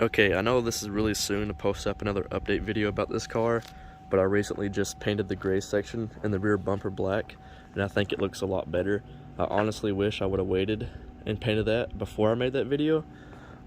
Okay, I know this is really soon to post up another update video about this car, but I recently just painted the gray section and the rear bumper black, and I think it looks a lot better. I honestly wish I would have waited and painted that before I made that video,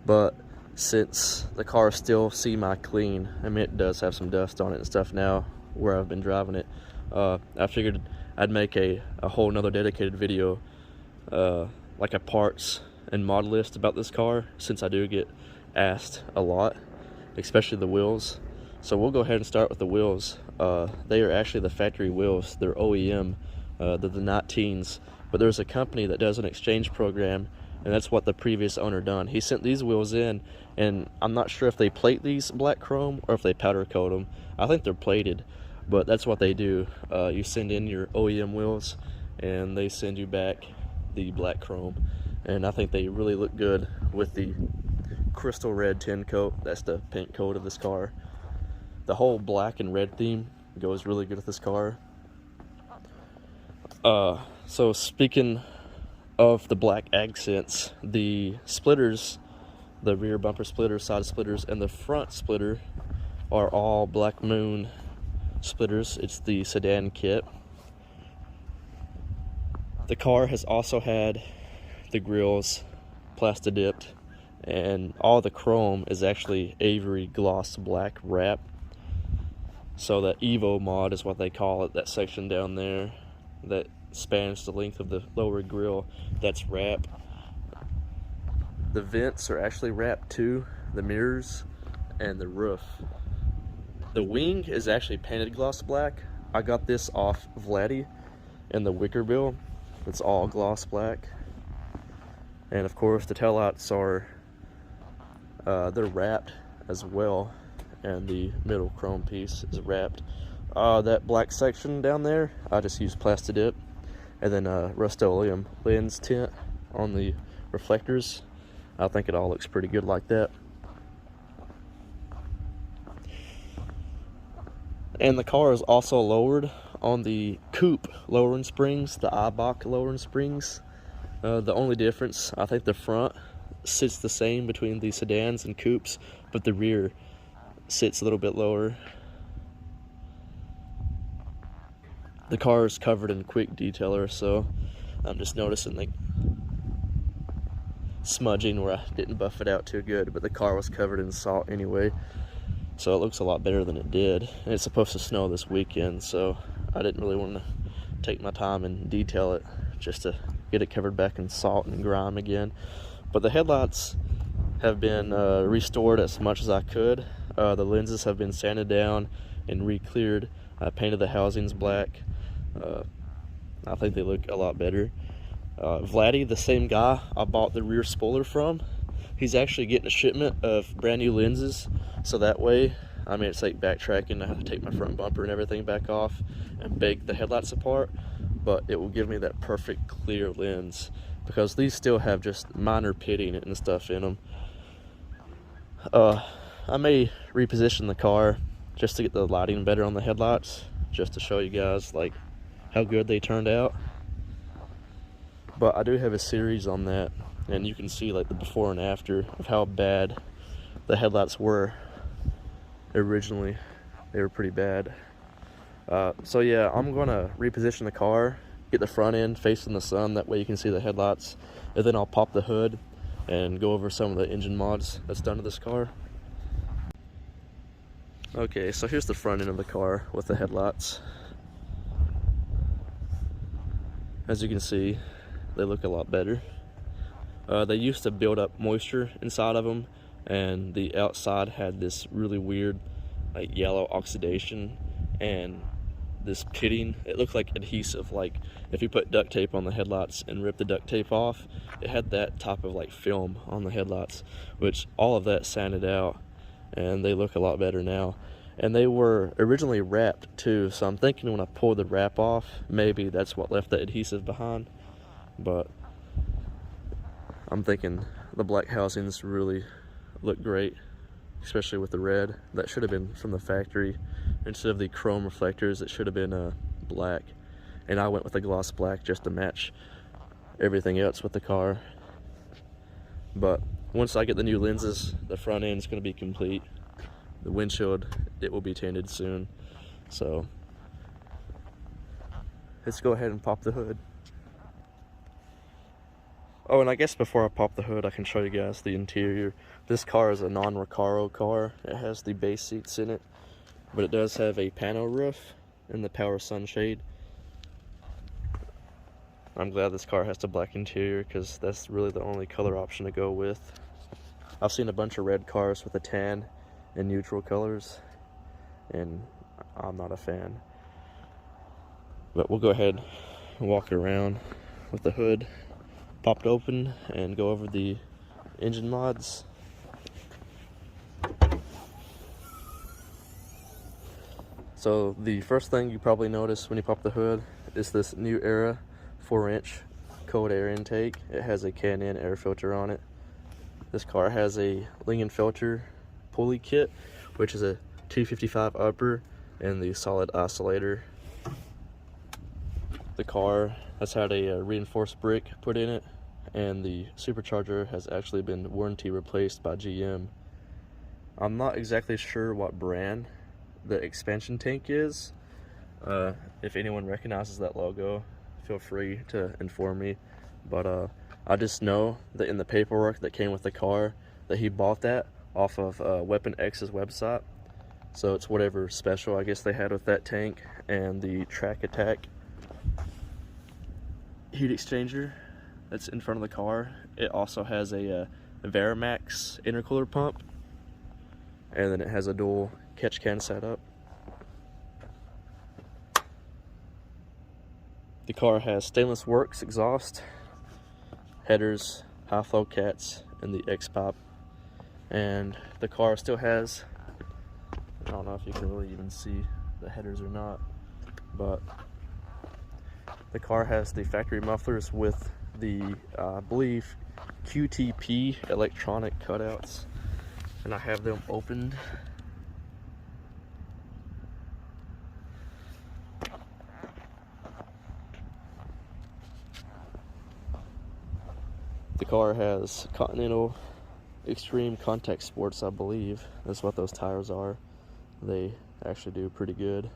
but since the car is still semi-clean, I mean it does have some dust on it and stuff now where I've been driving it, I figured I'd make a whole nother dedicated video, like a parts and mod list about this car, since I do get asked a lot, especially the wheels. So we'll go ahead and start with the wheels. They are actually the factory wheels. They're OEM. They're the 19s, but there's a company that does an exchange program, and that's what the previous owner done. He sent these wheels in, and I'm not sure if they plate these black chrome or if they powder coat them. I think they're plated, but that's what they do. You send in your OEM wheels and they send you back the black chrome, and I think they really look good with the crystal red tin coat. That's the paint coat of this car. The whole black and red theme goes really good with this car. So speaking of the black accents, the splitters, the rear bumper splitters, side splitters, and the front splitter are all Black Moon splitters. It's the sedan kit. The car has also had the grills plasti dipped, and all the chrome is actually Avery gloss black wrap. So that Evo mod is what they call it, that section down there that spans the length of the lower grille, that's wrap. The vents are actually wrapped too, the mirrors and the roof. The wing is actually painted gloss black. I got this off Vladi, and the Wickerbill, it's all gloss black. And of course the taillights are they're wrapped as well, and the middle chrome piece is wrapped. That black section down there, I just used plasti dip, and then Rust-Oleum lens tint on the reflectors. I think it all looks pretty good like that. And the car is also lowered on the Coupe lowering springs, the Eibach lowering springs. The only difference, I think the front sits the same between the sedans and coupes, but the rear sits a little bit lower. The car is covered in quick detailer, so I'm just noticing the smudging where I didn't buff it out too good, but the car was covered in salt anyway, so it looks a lot better than it did. And it's supposed to snow this weekend, so I didn't really want to take my time and detail it just to get it covered back in salt and grime again. But the headlights have been restored as much as I could. The lenses have been sanded down and re-cleared. I painted the housings black. I think they look a lot better. Vladi, the same guy I bought the rear spoiler from, he's actually getting a shipment of brand new lenses, so that way, I mean, it's like backtracking. I have to take my front bumper and everything back off and bake the headlights apart, but it will give me that perfect clear lens, because these still have just minor pitting and stuff in them. I may reposition the car just to get the lighting better on the headlights, just to show you guys like how good they turned out. But I do have a series on that, and you can see like the before and after of how bad the headlights were originally. They were pretty bad. So yeah, I'm gonna reposition the car, get the front end facing the sun, that way you can see the headlights, and then I'll pop the hood and go over some of the engine mods that's done to this car. Okay, so here's the front end of the car with the headlights. As you can see, they look a lot better. They used to build up moisture inside of them, and the outside had this really weird like yellow oxidation and this pitting. It looked like adhesive, like if you put duct tape on the headlights and rip the duct tape off, it had that type of like film on the headlights, which all of that sanded out, and they look a lot better now. And they were originally wrapped too, so I'm thinking when I pull the wrap off, maybe that's what left the adhesive behind. But I'm thinking the black housings really look great, especially with the red. That should have been from the factory. Instead of the chrome reflectors, it should have been black. And I went with the gloss black just to match everything else with the car. But once I get the new lenses, the front end is going to be complete. The windshield, it will be tinted soon. So let's go ahead and pop the hood. Oh, and I guess before I pop the hood, I can show you guys the interior. This car is a non-Recaro car. It has the base seats in it, but it does have a pano roof and the power sunshade. I'm glad this car has the black interior because that's really the only color option to go with. I've seen a bunch of red cars with a tan and neutral colors, and I'm not a fan. But we'll go ahead and walk around with the hood popped open and go over the engine mods. So the first thing you probably notice when you pop the hood is this New Era 4-inch cold air intake. It has a Can-In air filter on it. This car has a Lingenfelter Pulley kit, which is a 255 upper and the solid Isolator. The car has had a reinforced brick put in it, and the supercharger has actually been warranty replaced by GM. I'm not exactly sure what brand the expansion tank is. If anyone recognizes that logo, feel free to inform me. But I just know that in the paperwork that came with the car that he bought that off of WeaponX's website. So it's whatever special I guess they had with that tank. And the Track Attack heat exchanger that's in front of the car, it also has a Varimax intercooler pump, and then it has a dual catch can setup. The car has stainless works exhaust, headers, high flow cats, and the X-pipe. And the car still has, I don't know if you can really even see the headers or not, but the car has the factory mufflers with the, I believe, QTP electronic cutouts, and I have them opened. The car has Continental Extreme Contact Sports, I believe. That's what those tires are. They actually do pretty good.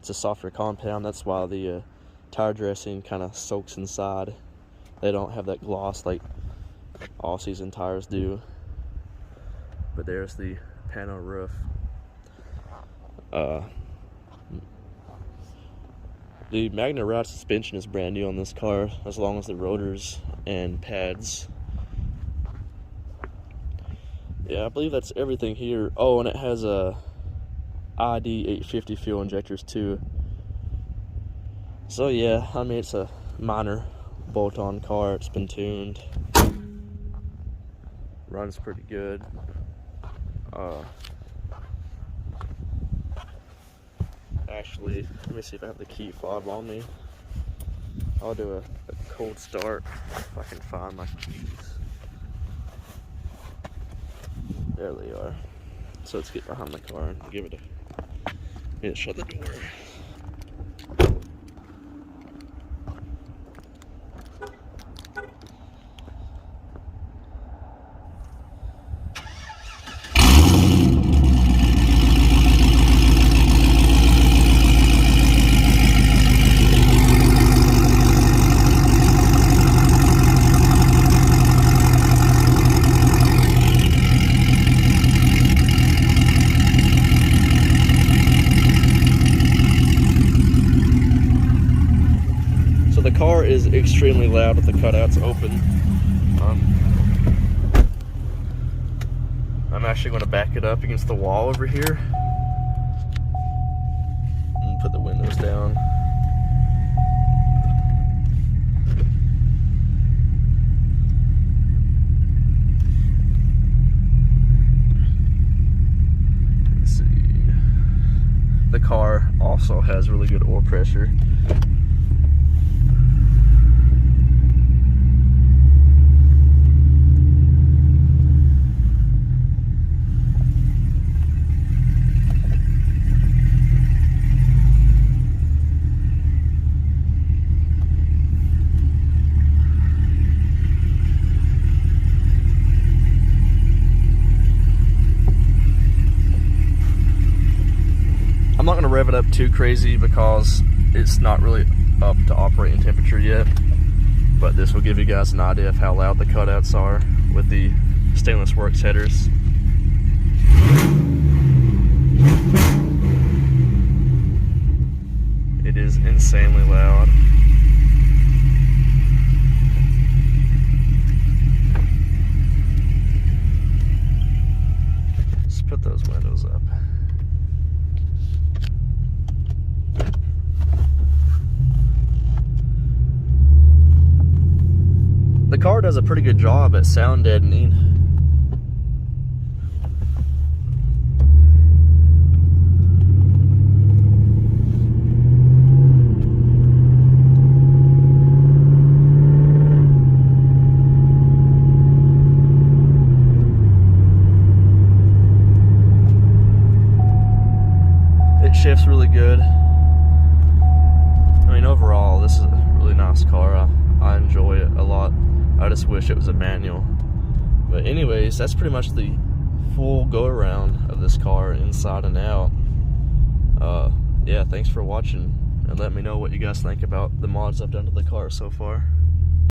It's a softer compound, that's why the tire dressing kind of soaks inside. They don't have that gloss like all-season tires do. But there's the pano roof. The Magna Ride suspension is brand new on this car, as long as the rotors and pads. Yeah, I believe that's everything here. Oh, and it has a ID 850 fuel injectors too. So yeah, I mean, it's a minor bolt-on car. It's been tuned. Runs pretty good. Actually, let me see if I have the key fob on me. I'll do a cold start if I can find my keys. There they are. So let's get behind the car and give it a shut the door. Is extremely loud with the cutouts open. I'm actually going to back it up against the wall over here and put the windows down. Let's see. The car also has really good oil pressure. rev it up too crazy because it's not really up to operating temperature yet, but this will give you guys an idea of how loud the cutouts are with the Stainless Works headers. It is insanely loud. Let's put those windows up. The car does a pretty good job at sound deadening. It shifts really good. I mean, overall, this is a really nice car. I enjoy it a lot. I just wish it was a manual. But anyways, that's pretty much the full go around of this car inside and out. Yeah, thanks for watching, and let me know what you guys think about the mods I've done to the car so far.